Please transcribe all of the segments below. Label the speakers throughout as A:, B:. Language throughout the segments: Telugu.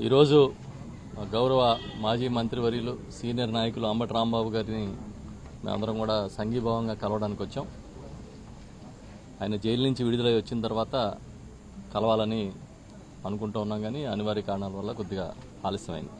A: ఈరోజు గౌరవ మాజీ మంత్రివర్యులు సీనియర్ నాయకులు అంబటి రాంబాబు గారిని మేమందరం కూడా సంఘీభావంగా కలవడానికి వచ్చాం. ఆయన జైలు నుంచి విడుదలై వచ్చిన తర్వాత కలవాలని అనుకుంటూ ఉన్నాం, కానీ అనివార్య కారణాల వల్ల కొద్దిగా ఆలస్యమైంది.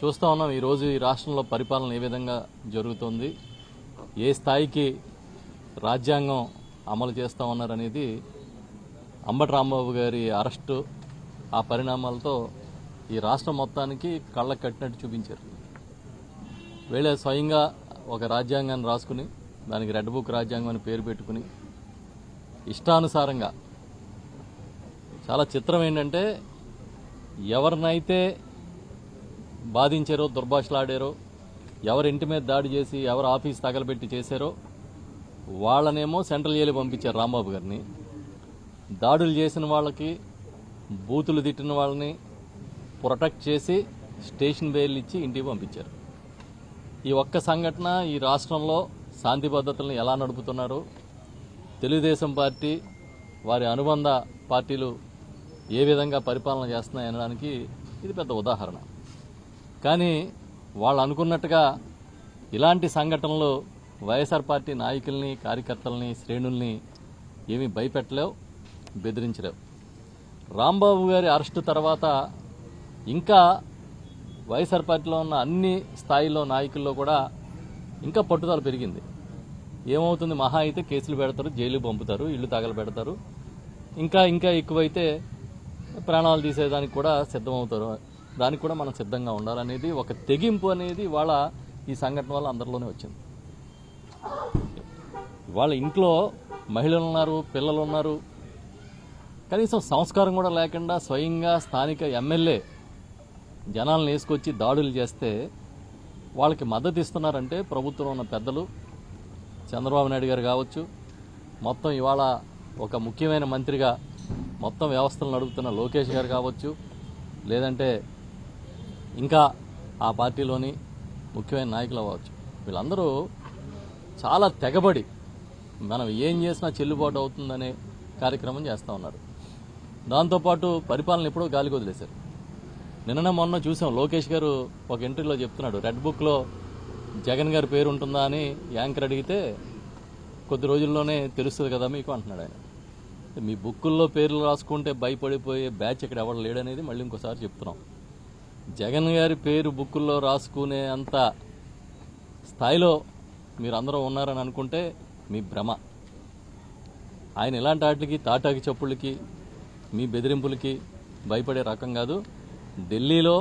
A: చూస్తూ ఉన్నాం ఈరోజు ఈ రాష్ట్రంలో పరిపాలన ఏ విధంగా జరుగుతుంది, ఏ స్థాయికి రాజ్యాంగం అమలు చేస్తూ ఉన్నారనేది అంబటి రాంబాబు గారి అరెస్టు, ఆ పరిణామాలతో ఈ రాష్ట్రం మొత్తానికి కళ్ళకు కట్టినట్టు చూపించారు. వీళ్ళే స్వయంగా ఒక రాజ్యాంగాన్ని రాసుకుని దానికి రెడ్ బుక్ రాజ్యాంగం అని పేరు పెట్టుకుని ఇష్టానుసారంగా, చాలా చిత్రం ఏంటంటే ఎవరినైతే బాధించారో, దుర్భాషలాడారో, ఎవరి ఇంటి మీద దాడి చేసి ఎవరు ఆఫీస్ తగలబెట్టి చేశారో వాళ్ళనేమో సెంట్రల్ జైలు పంపించారు రాంబాబు గారిని. దాడులు చేసిన వాళ్ళకి, బూతులు తిట్టిన వాళ్ళని ప్రొటెక్ట్ చేసి స్టేషన్ బెయిల్ ఇచ్చి ఇంటికి పంపించారు. ఈ ఒక్క సంఘటన ఈ రాష్ట్రంలో శాంతి భద్రతలను ఎలా నడుపుతున్నారో, తెలుగుదేశం పార్టీ వారి అనుబంధ పార్టీలు ఏ విధంగా పరిపాలన చేస్తున్నాయి అనడానికి ఇది పెద్ద ఉదాహరణ. కానీ వాళ్ళు అనుకున్నట్టుగా ఇలాంటి సంఘటనలు వైఎస్ఆర్ పార్టీ నాయకుల్ని, కార్యకర్తల్ని, శ్రేణుల్ని ఏమీ భయపెట్టలేవు, బెదిరించలేవు. రాంబాబు గారి అరెస్టు తర్వాత ఇంకా వైఎస్ఆర్ పార్టీలో ఉన్న అన్ని స్థాయిల్లో నాయకుల్లో కూడా ఇంకా పట్టుదల పెరిగింది. ఏమవుతుంది, మహా అయితే కేసులు పెడతారు, జైలు పంపుతారు, ఇళ్లు తగలబెడతారు, ఇంకా ఇంకా ఎక్కువైతే ప్రాణాలు తీసేదానికి కూడా సిద్ధమవుతారు. దానికి కూడా మనం సిద్ధంగా ఉండాలనేది ఒక తెగింపు అనేది వాళ్ళ ఈ సంఘటన వల్ల అందరిలోనే వచ్చింది. వాళ్ళ ఇంట్లో మహిళలు ఉన్నారు, పిల్లలు ఉన్నారు, కనీసం సంస్కారం కూడా లేకుండా స్వయంగా స్థానిక ఎమ్మెల్యే జనాలను వేసుకొచ్చి దాడులు చేస్తే వాళ్ళకి మద్దతు ఇస్తున్నారంటే ప్రభుత్వంలో ఉన్న పెద్దలు, చంద్రబాబు నాయుడు గారు కావచ్చు, మొత్తం ఇవాళ ఒక ముఖ్యమైన మంత్రిగా మొత్తం వ్యవస్థలు నడుపుతున్న లోకేష్ గారు కావచ్చు, లేదంటే ఇంకా ఆ పార్టీలోని ముఖ్యమైన నాయకులు అవ్వచ్చు, వీళ్ళందరూ చాలా తెగబడి మనం ఏం చేసినా చెల్లుబాటు అవుతుందనే కార్యక్రమం చేస్తూ ఉన్నారు. దాంతోపాటు పరిపాలన ఎప్పుడో గాలికి వదిలేశారు. నిన్న మొన్న చూసాం, లోకేష్ గారు ఒక ఇంటర్వ్యూలో చెప్తున్నాడు, రెడ్ బుక్లో జగన్ గారి పేరు ఉంటుందా అని యాంకర్ అడిగితే కొద్ది రోజుల్లోనే తెలుస్తుంది కదా మీకు అంటున్నాడు ఆయన. మీ బుక్కుల్లో పేర్లు రాసుకుంటే భయపడిపోయే బ్యాచ్ ఇక్కడ ఎవరు లేడనేది మళ్ళీ ఇంకోసారి చెప్తున్నాం. జగన్ గారి పేరు బుక్కుల్లో రాసుకునే అంత స్థాయిలో మీరు అందరూ ఉన్నారని అనుకుంటే మీ భ్రమ. ఆయన ఇలాంటి వాటికి, తాటాకి చప్పుళ్ళకి, మీ బెదిరింపులకి భయపడే రకం కాదు. ఢిల్లీలో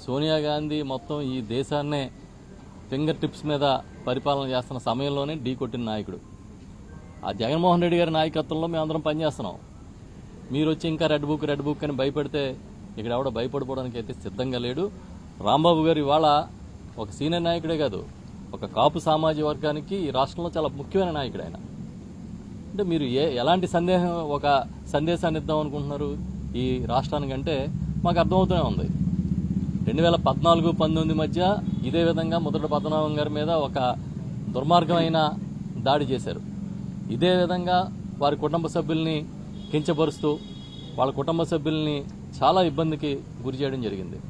A: సోనియా గాంధీ మొత్తం ఈ దేశాన్నే ఫింగర్ టిప్స్ మీద పరిపాలన చేస్తున్న సమయంలోనే ఢీ కొట్టిన నాయకుడు. ఆ జగన్మోహన్ రెడ్డి గారి నాయకత్వంలో మేమందరం పనిచేస్తున్నాం. మీరు వచ్చి ఇంకా రెడ్ బుక్ అని భయపెడితే ఇక్కడ ఎవడో భయపడిపోవడానికి అయితే సిద్ధంగా లేడు. రాంబాబు గారు ఇవాళ ఒక సీనియర్ నాయకుడే కాదు, ఒక కాపు సామాజిక వర్గానికి ఈ రాష్ట్రంలో చాలా ముఖ్యమైన నాయకుడు ఆయన. అంటే మీరు ఎలాంటి సందేశాన్ని ఇద్దాం అనుకుంటున్నారు ఈ రాష్ట్రానికంటే మాకు అర్థమవుతూనే ఉంది. 2014-19 మధ్య ఇదే విధంగా ముద్రగడ పద్మనాభం గారి మీద ఒక దుర్మార్గమైన దాడి చేశారు. ఇదే విధంగా వారి కుటుంబ సభ్యుల్ని కించపరుస్తూ వాళ్ళ కుటుంబ సభ్యుల్ని చాలా ఇబ్బందికి గురి చేయడం జరిగింది.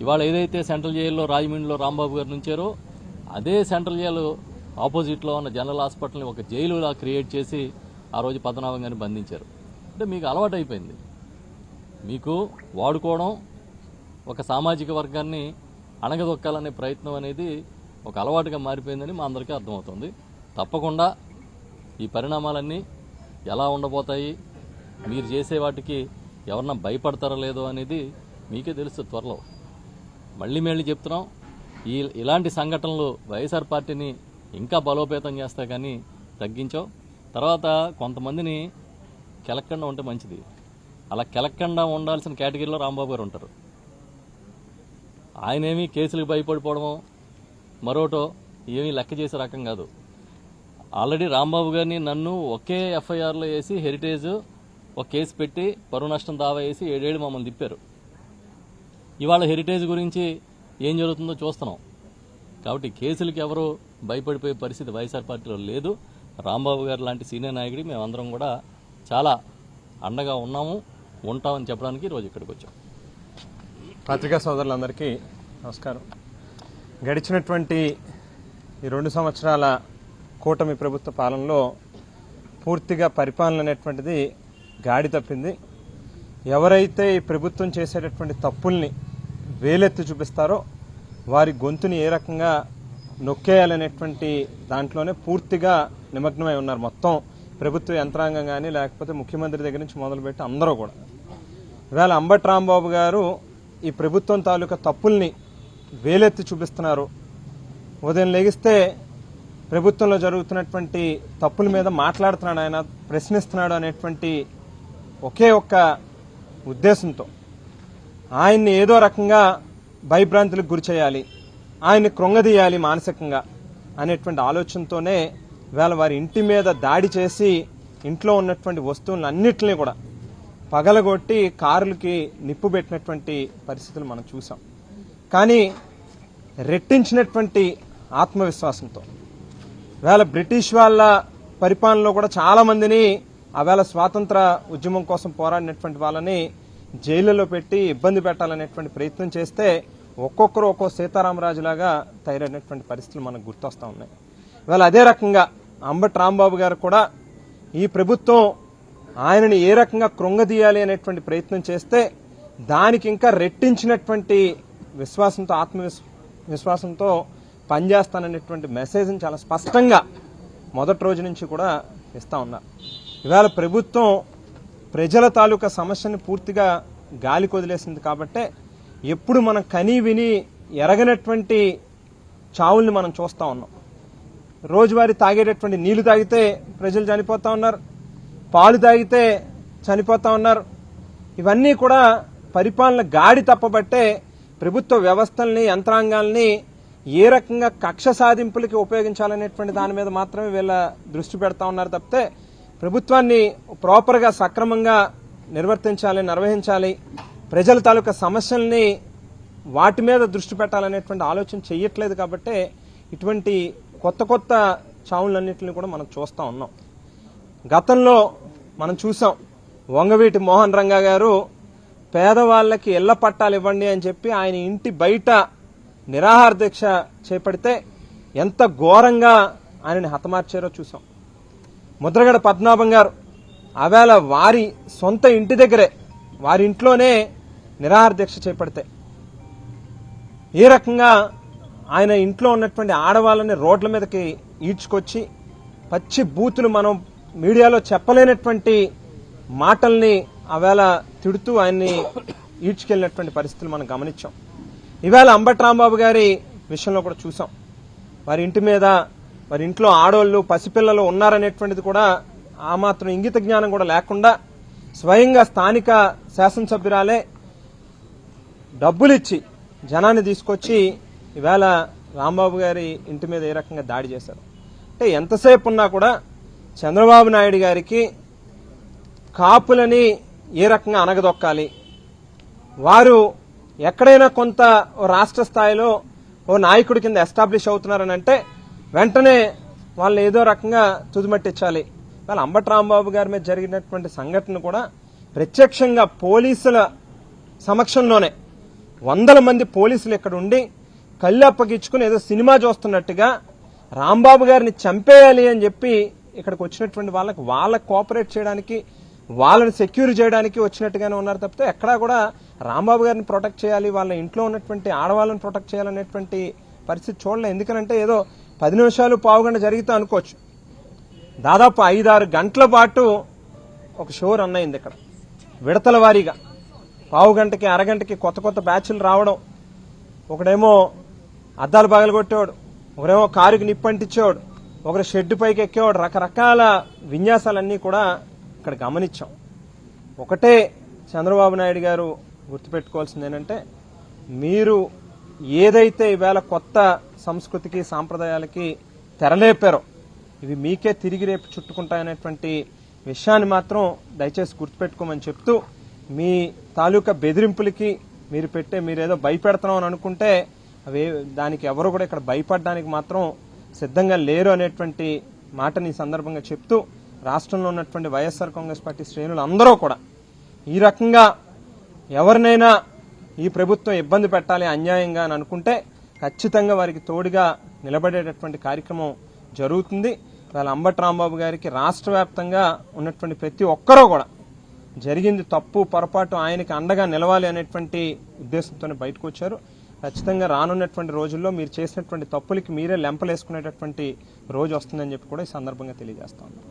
A: ఇవాళ ఏదైతే సెంట్రల్ జైల్లో రాజమండ్రిలో రాంబాబు గారు నుంచారో అదే సెంట్రల్ జైలు ఆపోజిట్లో ఉన్న జనరల్ హాస్పిటల్ని ఒక జైలులా క్రియేట్ చేసి ఆ రోజు పద్మనాభం గారిని బంధించారు. అంటే మీకు అలవాటు అయిపోయింది. మీకు వాడుకోవడం, ఒక సామాజిక వర్గాన్ని అణగదొక్కాలనే ప్రయత్నం అనేది ఒక అలవాటుగా మారిపోయిందని మా అందరికీ అర్థమవుతుంది. తప్పకుండా ఈ పరిణామాలన్నీ ఎలా ఉండబోతాయి, మీరు చేసే వాటికి ఎవరన్నా భయపడతారో లేదో అనేది మీకే తెలుస్తుంది త్వరలో. మళ్ళీ చెప్తున్నాం, ఇలాంటి సంఘటనలు వైఎస్ఆర్ పార్టీని ఇంకా బలోపేతం చేస్తా కానీ తగ్గించావు. తర్వాత కొంతమందిని కెలక్కుండా ఉంటే మంచిది. అలా కెలక్కుండా ఉండాల్సిన కేటగిరీలో రాంబాబు గారు ఉంటారు. ఆయనేమి కేసులకు భయపడిపోవడమో మరోటో ఏమీ లెక్క చేసే రకం కాదు. ఆల్రెడీ రాంబాబు గారిని, నన్ను ఒకే ఎఫ్ఐఆర్లో వేసి హెరిటేజ్ ఒక కేసు పెట్టి పరువు నష్టం దావా వేసి 7 ఏళ్ళు మమ్మల్ని తిప్పారు. ఇవాళ హెరిటేజ్ గురించి ఏం జరుగుతుందో చూస్తున్నాం. కాబట్టి కేసులకి ఎవరు భయపడిపోయే పరిస్థితి వైఎస్ఆర్ పార్టీలో లేదు. రాంబాబు గారు లాంటి సీనియర్ నాయకుడి మేమందరం కూడా చాలా అండగా ఉన్నాము, ఉంటామని చెప్పడానికి ఈరోజు ఇక్కడికి వచ్చాం.
B: పత్రికా సోదరులందరికీ నమస్కారం. గడిచినటువంటి ఈ 2 సంవత్సరాల కూటమి ప్రభుత్వ పాలనలో పూర్తిగా పరిపాలన అనేటువంటిది గాడి తప్పింది. ఎవరైతే ఈ ప్రభుత్వం చేసేటటువంటి తప్పుల్ని వేలెత్తి చూపిస్తారో వారి గొంతుని ఏ రకంగా నొక్కేయాలనేటువంటి దాంట్లోనే పూర్తిగా నిమగ్నమై ఉన్నారు. మొత్తం ప్రభుత్వ యంత్రాంగం కానీ లేకపోతే ముఖ్యమంత్రి దగ్గర నుంచి మొదలుపెట్టి అందరూ కూడా. ఇవాళ అంబటి రాంబాబు గారు ఈ ప్రభుత్వం తాలూకా తప్పుల్ని వేలెత్తి చూపిస్తున్నారు. ఉదయం లెగిస్తే ప్రభుత్వంలో జరుగుతున్నటువంటి తప్పుల మీద మాట్లాడుతున్నాడు, ఆయన ప్రశ్నిస్తున్నాడు అనేటువంటి ఒకే ఒక్క ఉద్దేశంతో ఆయన్ని ఏదో రకంగా భయభ్రాంతులకు గురి చేయాలి, ఆయన్ని కృంగదీయాలి మానసికంగా అనేటువంటి ఆలోచనతోనే ఇవాళ వారి ఇంటి మీద దాడి చేసి ఇంట్లో ఉన్నటువంటి వస్తువులన్నింటినీ కూడా పగలగొట్టి కారులకి నిప్పు పెట్టినటువంటి పరిస్థితులు మనం చూసాం. కానీ రెట్టించినటువంటి ఆత్మవిశ్వాసంతో వేళ బ్రిటిష్ వాళ్ళ పరిపాలనలో కూడా చాలా మందిని ఆవేళ స్వాతంత్ర ఉద్యమం కోసం పోరాడినటువంటి వాళ్ళని జైళ్లలో పెట్టి ఇబ్బంది పెట్టాలనేటువంటి ప్రయత్నం చేస్తే ఒక్కొక్కరు ఒక్కో సీతారామరాజులాగా తయారైనటువంటి పరిస్థితులు మనకు గుర్తొస్తా ఉన్నాయి. ఇవాళ అదే రకంగా అంబటి రాంబాబు గారు కూడా ఈ ప్రభుత్వం ఆయనని ఏ రకంగా కృంగదీయాలి అనేటువంటి ప్రయత్నం చేస్తే దానికి ఇంకా రెట్టించినటువంటి విశ్వాసంతో ఆత్మవిశ్వాసంతో పనిచేస్తాననేటువంటి మెసేజ్ని చాలా స్పష్టంగా మొదటి రోజు నుంచి కూడా ఇస్తా ఉన్నారు. ఇవాళ ప్రభుత్వం ప్రజల తాలూకా సమస్యని పూర్తిగా గాలి కొదిలేసింది కాబట్టే ఎప్పుడు మనం కని విని ఎరగనటువంటి చావుల్ని మనం చూస్తూ ఉన్నాం. రోజువారీ తాగేటటువంటి నీళ్లు తాగితే ప్రజలు చనిపోతా ఉన్నారు, పాలు తాగితే చనిపోతా ఉన్నారు. ఇవన్నీ కూడా పరిపాలన గాడి తప్పబట్టే ప్రభుత్వ వ్యవస్థల్ని యంత్రాంగాల్ని ఏ రకంగా కక్ష సాధింపులకి ఉపయోగించాలనేటువంటి దాని మీద మాత్రమే వీళ్ళ దృష్టి పెడతా ఉన్నారు తప్పితే ప్రభుత్వాన్ని ప్రాపర్గా సక్రమంగా నిర్వహించాలి, ప్రజల తాలూకా సమస్యల్ని వాటి మీద దృష్టి పెట్టాలనేటువంటి ఆలోచన చెయ్యట్లేదు. కాబట్టి ఇటువంటి కొత్త కొత్త చావులన్నింటినీ కూడా మనం చూస్తూ ఉన్నాం. గతంలో మనం చూసాం, వంగవీటి మోహన్ రంగా గారు పేదవాళ్లకి ఇళ్ల పట్టాలు ఇవ్వండి అని చెప్పి ఆయన ఇంటి బయట నిరాహార దీక్ష చేపడితే ఎంత ఘోరంగా ఆయనని హతమార్చారో చూసాం. ముద్రగడ పద్మనాభం గారు ఆవేళ వారి సొంత ఇంటి దగ్గరే వారి ఇంట్లోనే నిరాహార దీక్ష చేపడితే ఏ రకంగా ఆయన ఇంట్లో ఉన్నటువంటి ఆడవాళ్ళని రోడ్ల మీదకి ఈడ్చుకొచ్చి పచ్చి బూతులు మనం మీడియాలో చెప్పలేనటువంటి మాటల్ని ఆవేళ తిడుతూ ఆయన్ని ఈడ్చుకెళ్ళినటువంటి పరిస్థితులు మనం గమనించాం. ఈవేళ అంబటి రాంబాబు గారి విషయంలో కూడా చూసాం. వారి ఇంటి మీద వారి ఇంట్లో ఆడవాళ్లు పసిపిల్లలు ఉన్నారనేటువంటిది కూడా ఆ మాత్రం ఇంగిత జ్ఞానం కూడా లేకుండా స్వయంగా స్థానిక శాసనసభ్యురాలే డబ్బులిచ్చి జనాన్ని తీసుకొచ్చి ఈవేళ రాంబాబు గారి ఇంటి మీద ఏ రకంగా దాడి చేశారు అంటే ఎంతసేపు ఉన్నా కూడా చంద్రబాబు నాయుడు గారికి కాపులని ఏ రకంగా అనగదొక్కాలి, వారు ఎక్కడైనా కొంత రాష్ట్ర స్థాయిలో ఓ నాయకుడి కింద ఎస్టాబ్లిష్ అవుతున్నారని అంటే వెంటనే వాళ్ళని ఏదో రకంగా తుదిమట్టించాలి. వాళ్ళ అంబటి రాంబాబు గారి మీద జరిగినటువంటి సంఘటన కూడా ప్రత్యక్షంగా పోలీసుల సమక్షంలోనే 100 మంది పోలీసులు ఇక్కడ ఉండి కళ్ళు అప్పగించుకుని ఏదో సినిమా చూస్తున్నట్టుగా రాంబాబు గారిని చంపేయాలి అని చెప్పి ఇక్కడికి వచ్చినటువంటి వాళ్ళకి కోఆపరేట్ చేయడానికి, వాళ్ళని సెక్యూర్ చేయడానికి వచ్చినట్టుగానే ఉన్నారు తప్పితే ఎక్కడా కూడా రాంబాబు గారిని ప్రొటెక్ట్ చేయాలి, వాళ్ళ ఇంట్లో ఉన్నటువంటి ఆడవాళ్ళని ప్రొటెక్ట్ చేయాలనేటువంటి పరిస్థితి చూడలేదు. ఎందుకనంటే ఏదో 10 నిమిషాలు పావుగంట జరిగితే అనుకోవచ్చు, దాదాపు 5-6 గంటల పాటు ఒక షో రన్ అయింది ఇక్కడ. విడతల వారీగా పావుగంటకి అరగంటకి కొత్త కొత్త బ్యాచ్లు రావడం, ఒకడేమో అద్దాలు పగలగొట్టేవాడు, ఒకరేమో కారుకి నిప్పంటించేవాడు, ఒకరు షెడ్ పైకి ఎక్కేవాడు, రకరకాల విన్యాసాలన్నీ కూడా ఇక్కడ గమనించాం. ఒకటే చంద్రబాబు నాయుడు గారు గుర్తుపెట్టుకోవాల్సింది ఏంటంటే, మీరు ఏదైతే ఈవేళ కొత్త సంస్కృతికి సాంప్రదాయాలకి తెరలేపారో ఇవి మీకే తిరిగి రేపు చుట్టుకుంటాయనేటువంటి విషయాన్ని మాత్రం దయచేసి గుర్తుపెట్టుకోమని చెప్తూ, మీ తాలూకా బెదిరింపులకి మీరేదో భయపెడతాం అని అనుకుంటే అవి దానికి ఎవరు కూడా ఇక్కడ భయపడడానికి మాత్రం సిద్ధంగా లేరు అనేటువంటి మాటని ఈ సందర్భంగా చెప్తూ, రాష్ట్రంలో ఉన్నటువంటి వైఎస్ఆర్ కాంగ్రెస్ పార్టీ శ్రేణులు అందరూ కూడా ఈ రకంగా ఎవరినైనా ఈ ప్రభుత్వం ఇబ్బంది పెట్టాలి అన్యాయంగా అని అనుకుంటే ఖచ్చితంగా వారికి తోడుగా నిలబడేటటువంటి కార్యక్రమం జరుగుతుంది. వాళ్ళ అంబటి రాంబాబు గారికి రాష్ట్ర వ్యాప్తంగా ఉన్నటువంటి ప్రతి ఒక్కరూ కూడా జరిగింది తప్పు పొరపాటు ఆయనకి అండగా నిలవాలి అనేటువంటి ఉద్దేశంతోనే బయటకు వచ్చారు. ఖచ్చితంగా రానున్నటువంటి రోజుల్లో మీరు చేసినటువంటి తప్పులకి మీరే లెంపలేసుకునేటటువంటి రోజు వస్తుందని చెప్పి కూడా ఈ సందర్భంగా తెలియజేస్తా ఉన్నాం.